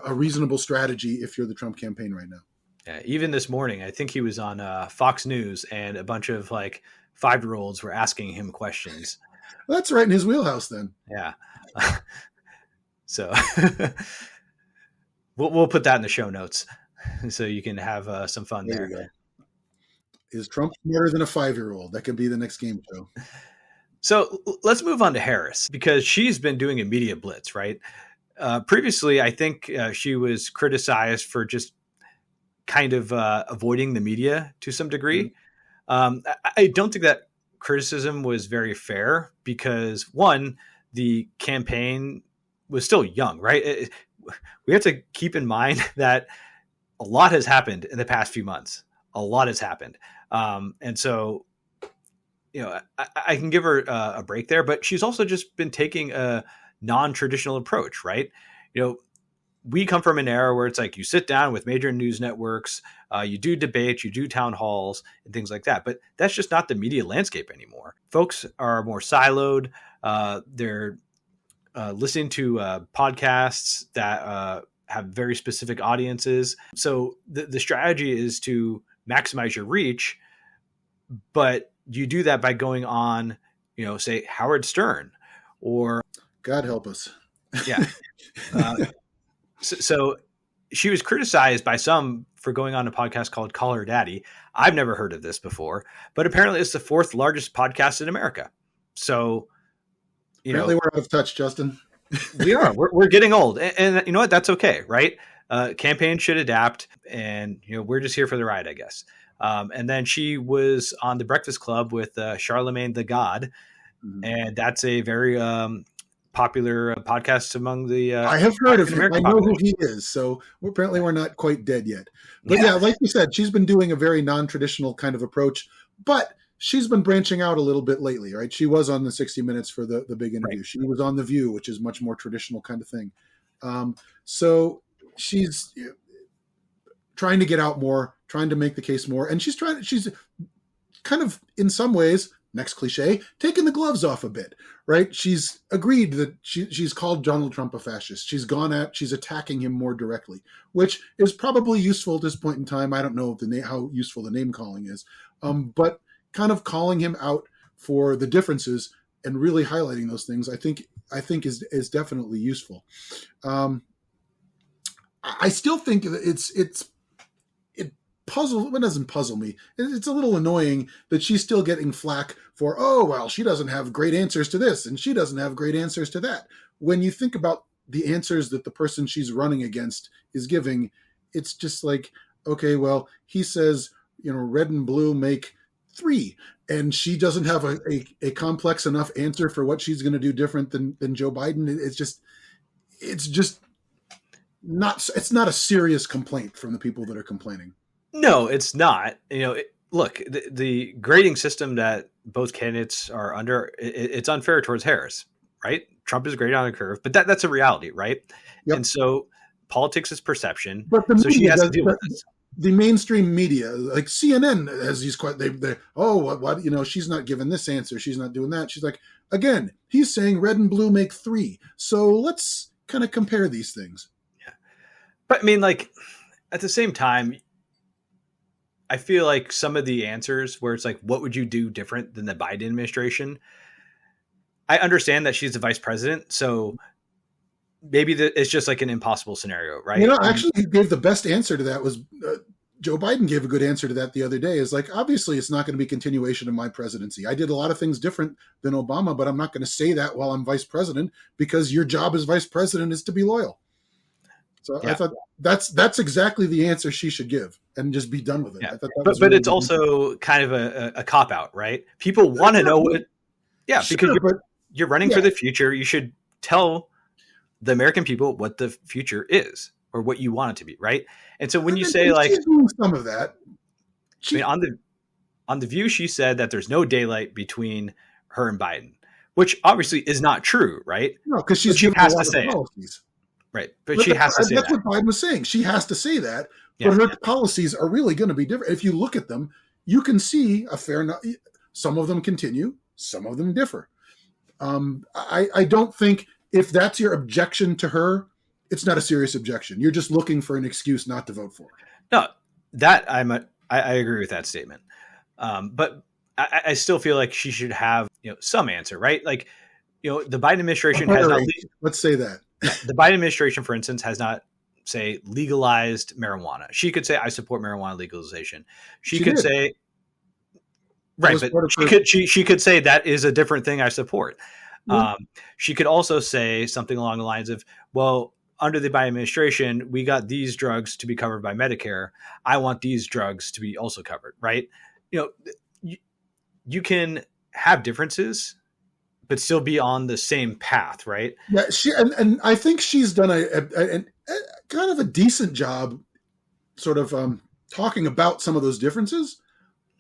a reasonable strategy if you're the Trump campaign right now. Yeah, even this morning, I think he was on Fox News, and a bunch of like 5-year-olds were asking him questions. Well, that's right in his wheelhouse then. Yeah. So we'll put that in the show notes so you can have some fun there. You go. Is Trump smarter than a 5-year-old? That could be the next game show. So let's move on to Harris, because she's been doing a media blitz, right? Previously, I think she was criticized for just kind of avoiding the media to some degree. I don't think that criticism was very fair because, one, the campaign was still young, right? We have to keep in mind that a lot has happened in the past few months. A lot has happened. And so, I can give her a break there, but she's also just been taking a non-traditional approach, right? We come from an era where it's like you sit down with major news networks, you do debates, you do town halls and things like that. But that's just not the media landscape anymore. Folks are more siloed. They're listening to podcasts that have very specific audiences. So the strategy is to maximize your reach, but you do that by going on, say Howard Stern or God help us. Yeah. So she was criticized by some for going on a podcast called Call Her Daddy. I've never heard of this before, but apparently it's the 4th largest podcast in America. So, apparently we're out of touch, Justin. We are. We're getting old, and you know what? That's okay, right? Campaigns should adapt, and we're just here for the ride, I guess. And then she was on the Breakfast Club with Charlemagne the God, and that's a very popular podcast among the I have heard of him. I know who he is, so apparently we're not quite dead yet. But yeah, like you said, she's been doing a very non-traditional kind of approach, but she's been branching out a little bit lately, right? She was on the 60 Minutes for the big interview. Right. She was on The View, which is much more traditional kind of thing. So she's trying to get out more, trying to make the case more, and she's kind of, in some ways, next cliche, taking the gloves off a bit, right? She's agreed that she's called Donald Trump a fascist. She's attacking him more directly, which is probably useful at this point in time. I don't know how useful the name calling is, but kind of calling him out for the differences and really highlighting those things, I think is definitely useful. I still think it doesn't puzzle me. It's a little annoying that she's still getting flack for, she doesn't have great answers to this and she doesn't have great answers to that. When you think about the answers that the person she's running against is giving, it's just like, okay, well, he says, red and blue make 3. And she doesn't have a complex enough answer for what she's going to do different than Joe Biden. It's just it's not a serious complaint from the people that are complaining. No, it's not. Look, the grading system that both candidates are under, it's unfair towards Harris, right? Trump is graded on a curve, but that's a reality, right? Yep. And so politics is perception. But the so she media has to does, deal with this. the mainstream media, like CNN, has these what she's not giving this answer, she's not doing that. She's like, again, he's saying red and blue make 3, so let's kind of compare these things. Yeah, but I mean, like, at the same time, I feel like some of the answers where it's like, what would you do different than the Biden administration? I understand that she's the vice president, so maybe it's just like an impossible scenario, right? Actually, he gave the best answer to that was Joe Biden gave a good answer to that the other day. Is like, obviously, it's not going to be continuation of my presidency. I did a lot of things different than Obama, but I'm not going to say that while I'm vice president, because your job as vice president is to be loyal. So yeah. I thought that's exactly the answer she should give, and just be done with it. Yeah. I thought but really it's also kind of a cop out, right? People want to know what. Yeah, sure, because you're running for the future. You should tell the American people what the future is, or what you want it to be, right? And so when you say, like, she's doing some of that, I mean, on the View, she said that there's no daylight between her and Biden, which obviously is not true, right? No, because she has to say it. Right, but she has to say that. That's what Biden was saying. She has to say that, but her policies are really going to be different. If you look at them, you can see a fair enough. Some of them continue, some of them differ. I don't think, if that's your objection to her, it's not a serious objection. You're just looking for an excuse not to vote for her. No, that I agree with that statement. But I still feel like she should have some answer, right? Like, the Biden administration has not. Let's say that. The Biden administration, for instance, has not, say, legalized marijuana. She could say, I support marijuana legalization. She could say, right, but she could say that is a different thing I support. Mm-hmm. She could also say something along the lines of, well, under the Biden administration, we got these drugs to be covered by Medicare. I want these drugs to be also covered, right? You can have differences, but still be on the same path, right? Yeah, and I think she's done a kind of a decent job, sort of talking about some of those differences,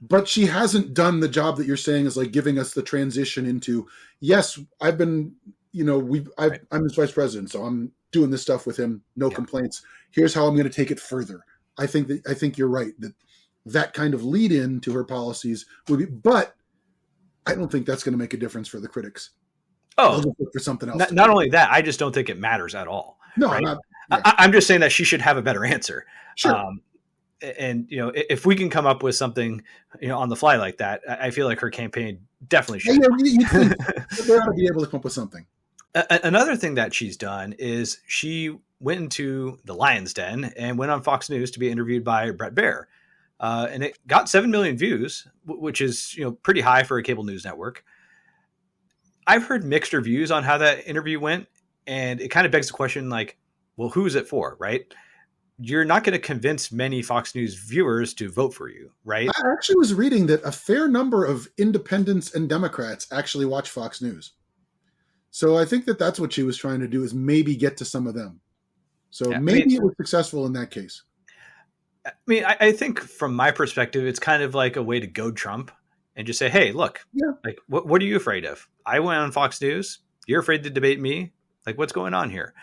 but she hasn't done the job that you're saying is like giving us the transition into, yes, I've been, I'm his vice president, so I'm doing this stuff with him, no complaints. Here's how I'm going to take it further. I think you're right that kind of lead in to her policies would be, but I don't think that's going to make a difference for the critics. Oh, for something else. Not only that, I just don't think it matters at all. No, right? I'm just saying that she should have a better answer. Sure. And if we can come up with something, on the fly like that, I feel like her campaign definitely should. You think they ought to be able to come up with something. Another thing that she's done is she went into the Lion's Den and went on Fox News to be interviewed by Bret Baier. And it got 7 million views, which is, pretty high for a cable news network. I've heard mixed reviews on how that interview went. And it kind of begs the question, like, well, who's it for, right? You're not going to convince many Fox News viewers to vote for you, right? I actually was reading that a fair number of independents and Democrats actually watch Fox News. So I think that's what she was trying to do, is maybe get to some of them. So maybe it was successful in that case. I mean, I think from my perspective, it's kind of like a way to goad Trump and just say, hey, look, like, what are you afraid of? I went on Fox News. You're afraid to debate me? Like, what's going on here?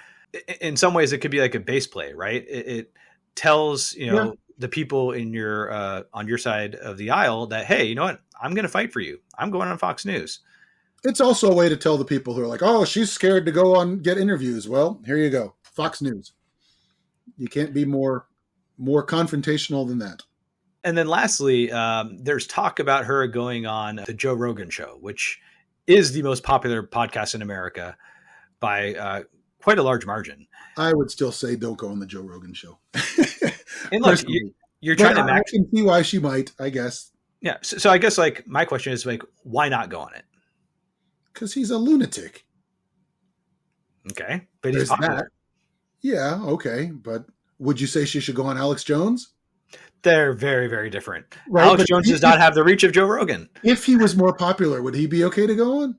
In some ways, it could be like a base play, right? It tells, the people in your on your side of the aisle that, hey, you know what? I'm going to fight for you. I'm going on Fox News. It's also a way to tell the people who are like, oh, she's scared to go on get interviews. Well, here you go. Fox News. You can't be more confrontational than that. And then lastly, there's talk about her going on the Joe Rogan show, which is the most popular podcast in America by quite a large margin. I would still say don't go on the Joe Rogan show. And look, you're trying to I can see why she might, I guess. Yeah. So I guess, like, my question is, like, why not go on it? Because he's a lunatic. Okay. But he's popular. Yeah, okay. But would you say she should go on Alex Jones? They're very, very different. right? Alex But Jones does not have the reach of Joe Rogan. if he was more popular, would he be okay to go on?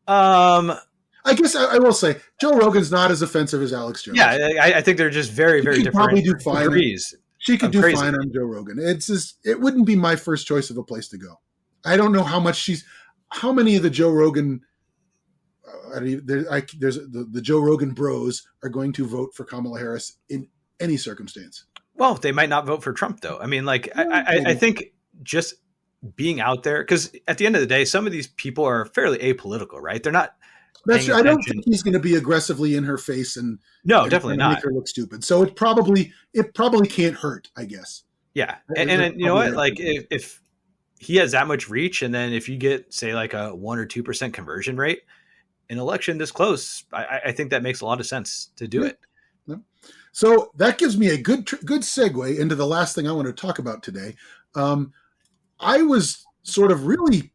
Um, I guess I will say Joe Rogan's not as offensive as Alex Jones. yeah, I think they're just very, She very could probably different do fine. degrees She could of do crazy. fine on Joe Rogan. It's just, it wouldn't be my first choice of a place to go. I don't know how many of the Joe Rogan, there's the Joe Rogan bros are going to vote for Kamala Harris in any circumstance. Well, they might not vote for Trump, though. I mean, like, I think just being out there, because at the end of the day, some of these people are fairly apolitical, right? They're not. That's true. I don't think he's going to be aggressively in her face and definitely not make her look stupid. So it probably can't hurt, I guess. Yeah, and you know what? Like, if he has that much reach, and then if you get, say, like a 1 or 2% conversion rate, an election this close, I think that makes a lot of sense to do it. Yeah. So that gives me a good segue into the last thing I want to talk about today. I was sort of really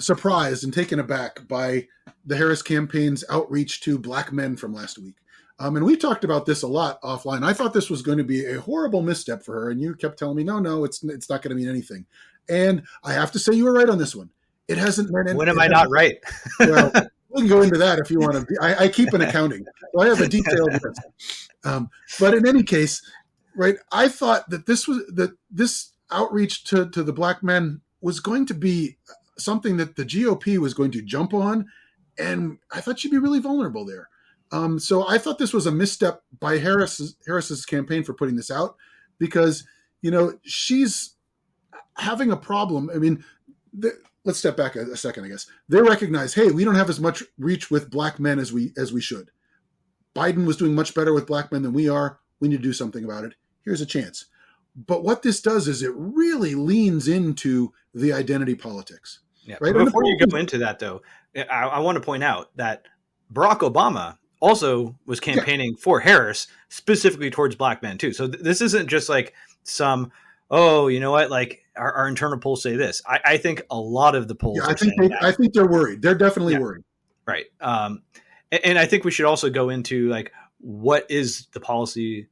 surprised and taken aback by the Harris campaign's outreach to black men from last week. And we talked about this a lot offline. I thought this was going to be a horrible misstep for her, and you kept telling me, no, it's not going to mean anything. And I have to say you were right on this one. It hasn't meant anything. When am I not right? Well, we can go into that if you want to. I keep an accounting, so I have a detailed list. But in any case, right, I thought that this outreach to the black men was going to be something that the GOP was going to jump on, and I thought she'd be really vulnerable there. So I thought this was a misstep by Harris's campaign for putting this out, because she's having a problem. I mean, let's step back a second. I guess they recognize, hey, we don't have as much reach with black men as we should. Biden was doing much better with black men than we are. We need to do something about it. Here's a chance. But what this does is it really leans into the identity politics. Yeah. Right? Before you go into that, though, I want to point out that Barack Obama also was campaigning for Harris specifically towards black men too. So this isn't just like some, you know what, like our internal polls say this. I think a lot of the polls. Yeah, I think they're worried. They're definitely worried. Right. And I think we should also go into like what is the policy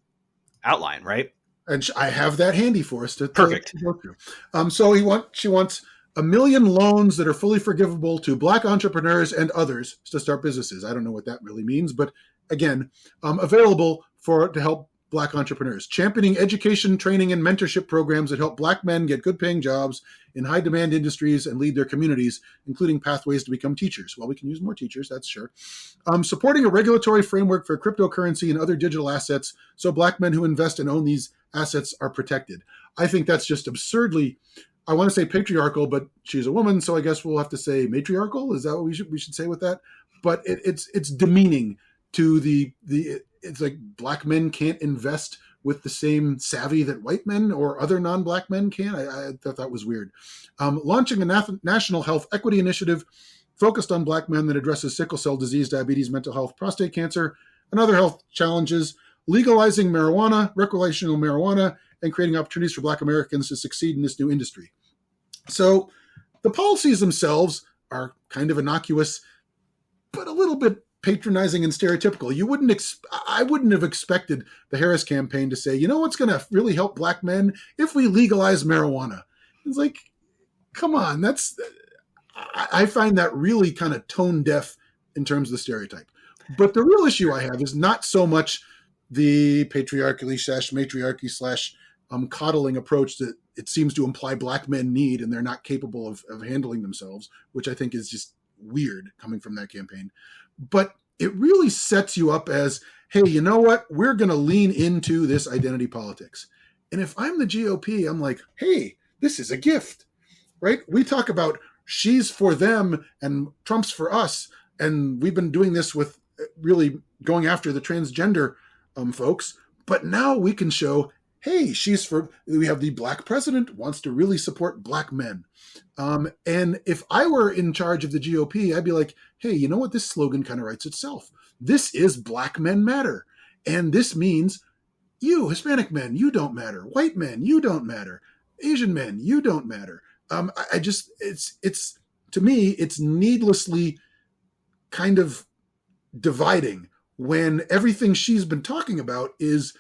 outline, right? And I have that handy for us to go through. So she wants 1 million loans that are fully forgivable to black entrepreneurs and others to start businesses. I don't know what that really means, but again, available to help black entrepreneurs. Championing education, training, and mentorship programs that help black men get good paying jobs in high demand industries and lead their communities, including pathways to become teachers. Well, we can use more teachers, that's sure. Supporting a regulatory framework for cryptocurrency and other digital assets so black men who invest and own these assets are protected. I think that's just absurdly, I want to say patriarchal, but she's a woman, so I guess we'll have to say matriarchal. Is that what we should say with that? But it's demeaning to it's like black men can't invest with the same savvy that white men or other non-black men can. I thought that was weird. Launching a national health equity initiative focused on black men that addresses sickle cell disease, diabetes, mental health, prostate cancer, and other health challenges. Legalizing marijuana, recreational marijuana, and creating opportunities for black Americans to succeed in this new industry. So the policies themselves are kind of innocuous, but a little bit patronizing and stereotypical. I wouldn't have expected the Harris campaign to say, you know what's going to really help black men if we legalize marijuana. It's like, come on, I find that really kind of tone deaf in terms of the stereotype. But the real issue I have is not so much the patriarchy/matriarchy/ coddling approach that it seems to imply black men need and they're not capable of handling themselves, which I think is just weird coming from that campaign. But it really sets you up as, hey, you know what? We're going to lean into this identity politics. And if I'm the GOP, I'm like, hey, this is a gift, right? We talk about she's for them and Trump's for us. And we've been doing this with really going after the transgender folks. But now we can show, hey, we have the black president wants to really support black men. And if I were in charge of the GOP, I'd be like, hey, you know what? This slogan kind of writes itself. This is Black Men Matter. And this means you, Hispanic men, you don't matter. White men, you don't matter. Asian men, you don't matter. It's to me, it's needlessly kind of dividing when everything she's been talking about is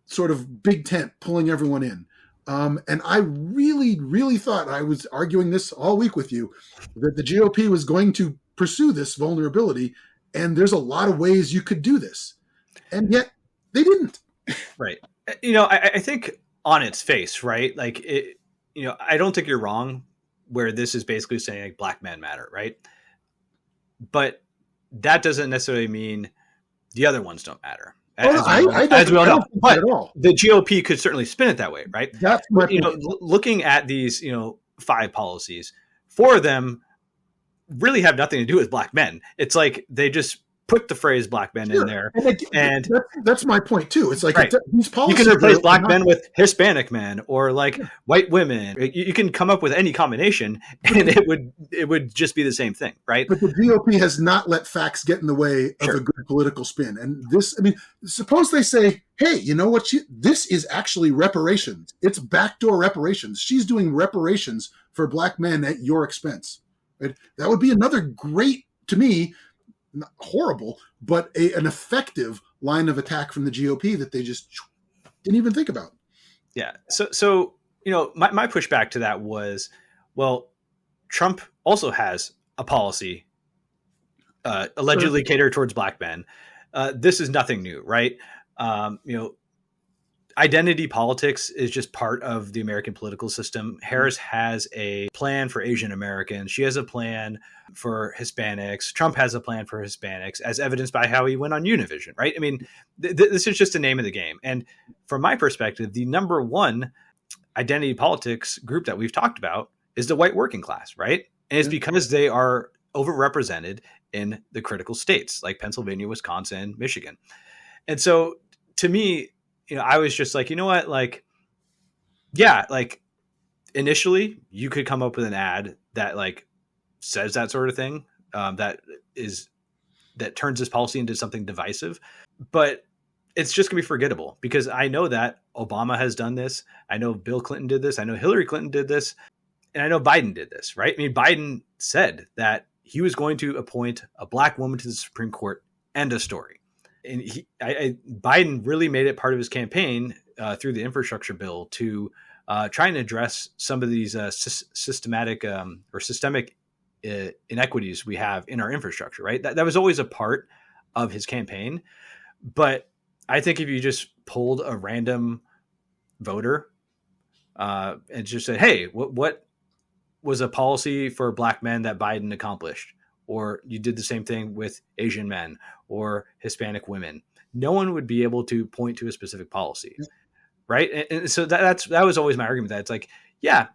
sort of big tent pulling everyone in. And I really, really thought, I was arguing this all week with you, that the GOP was going to pursue this vulnerability. And there's a lot of ways you could do this. And yet they didn't. Right. I think on its face, right? Like I don't think you're wrong where this is basically saying like black men matter, right? But that doesn't necessarily mean the other ones don't matter. As we all know, but the GOP could certainly spin it that way, right? That's my looking at these, 5 policies, 4 of them really have nothing to do with black men. It's like they just put the phrase black men in there, and that's my point too. It's like these policies, you can replace black men with Hispanic men or like white women. You can come up with any combination, and it would just be the same thing, right? But the GOP has not let facts get in the way of a good political spin. And this, I mean, suppose they say, "Hey, you know what? This is actually reparations. It's backdoor reparations. She's doing reparations for black men at your expense." Right? That would be another great, to me, not horrible, but an effective line of attack from the GOP that they just didn't even think about. Yeah. So my pushback to that was, well, Trump also has a policy allegedly catered towards black men. This is nothing new, right? Identity politics is just part of the American political system. Harris has a plan for Asian Americans. She has a plan for Hispanics. Trump has a plan for Hispanics, as evidenced by how he went on Univision, right? I mean, this is just the name of the game. And from my perspective, the number one identity politics group that we've talked about is the white working class, right? And it's because they are overrepresented in the critical states like Pennsylvania, Wisconsin, Michigan. And so to me, I was just like, you know what? Like, yeah, like initially you could come up with an ad that like says that sort of thing, that turns this policy into something divisive, but it's just gonna be forgettable because I know that Obama has done this. I know Bill Clinton did this. I know Hillary Clinton did this, and I know Biden did this, right? I mean, Biden said that he was going to appoint a black woman to the Supreme Court. End of story. And Biden really made it part of his campaign through the infrastructure bill to try and address some of these systemic inequities we have in our infrastructure, right? That was always a part of his campaign. But I think if you just pulled a random voter and just said, hey, what was a policy for black men that Biden accomplished? Or you did the same thing with Asian men or Hispanic women, no one would be able to point to a specific policy. Right. And so that was always my argument, that it's like, yeah,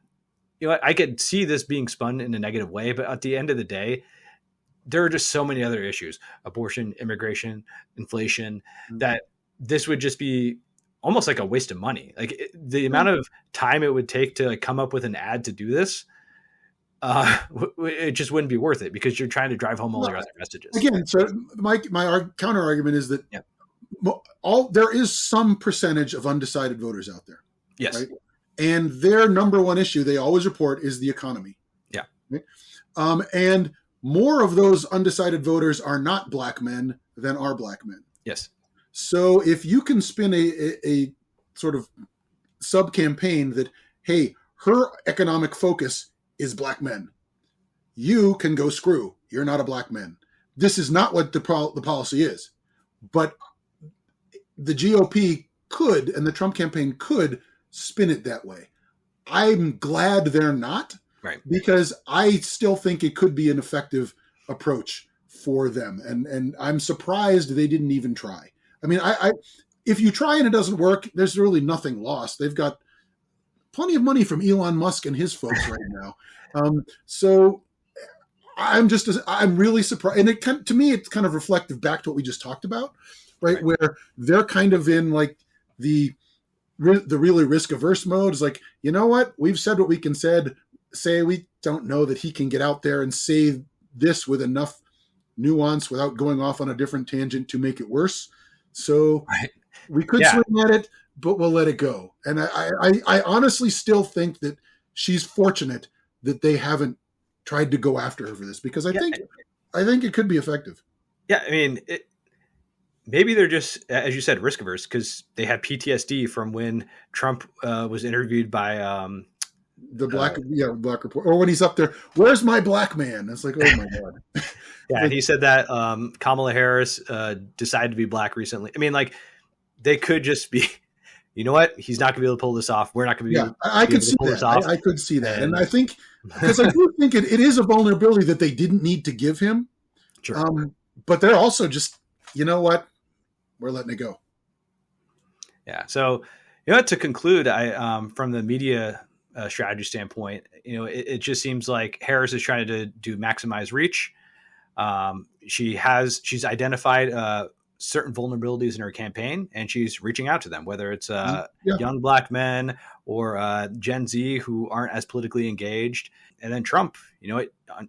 I could see this being spun in a negative way, but at the end of the day, there are just so many other issues, abortion, immigration, inflation, that this would just be almost like a waste of money. Like the amount of time it would take to come up with an ad to do this, it just wouldn't be worth it because you're trying to drive home all your other messages. Again, so my counter argument is that there is some percentage of undecided voters out there. Yes. Right? And their number one issue they always report is the economy. Yeah. Right? And more of those undecided voters are not black men than are black men. Yes. So if you can spin a sort of sub campaign that, hey, her economic focus is black men, you can go screw. You're not a black man. This is not what the policy is. But the GOP could, and the Trump campaign could, spin it that way. I'm glad they're not, right? Because I still think it could be an effective approach for them. And I'm surprised they didn't even try. I mean, if you try and it doesn't work, there's really nothing lost. They've got plenty of money from Elon Musk and his folks right now. So I'm really surprised. And to me, it's kind of reflective back to what we just talked about, right? Where they're kind of in like the really risk averse mode. Is like, you know what? We've said what we can say. We don't know that he can get out there and say this with enough nuance without going off on a different tangent to make it worse. So we could swing at it, but we'll let it go. And I honestly still think that she's fortunate that they haven't tried to go after her for this, because I think it could be effective. Yeah, I mean, maybe they're just, as you said, risk averse because they have PTSD from when Trump was interviewed by The uh, black report, or when he's up there, where's my black man? It's like, oh my god. yeah, Like, he said that Kamala Harris decided to be black recently. I mean, like they could just be, you know what? He's not going to be able to pull this off. We're not going yeah, to I be could able to see pull this that. off. I could see that, and And I think because I do think it is a vulnerability that they didn't need to give him. sure. But they're also just, you know what, we're letting it go. Yeah. So, to conclude, from the media strategy standpoint, it just seems like Harris is trying to do maximize reach. She's identified certain vulnerabilities in her campaign, and she's reaching out to them, whether it's Yeah, young black men or Gen Z who aren't as politically engaged. And then Trump,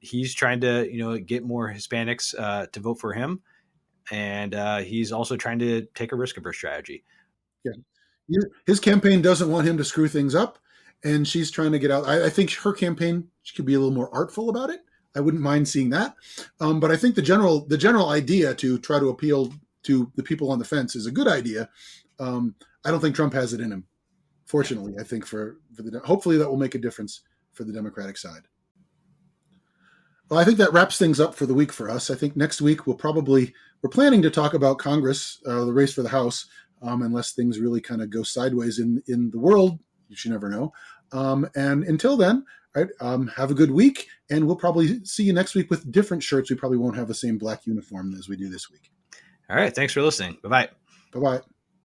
he's trying to get more Hispanics to vote for him, and he's also trying to take a risk averse strategy. yeah. His campaign doesn't want him to screw things up, and she's trying to get out. I think her campaign, she could be a little more artful about it. I wouldn't mind seeing that. But I think the general idea to try to appeal to the people on the fence is a good idea. I don't think Trump has it in him. Fortunately, I think hopefully that will make a difference for the Democratic side. Well, I think that wraps things up for the week for us. I think next week we're planning to talk about Congress, the race for the House, unless things really kind of go sideways in the world. You never know. And until then, right, have a good week, and we'll probably see you next week with different shirts. We probably won't have the same black uniform as we do this week. All right. Thanks for listening. Bye bye. Bye bye.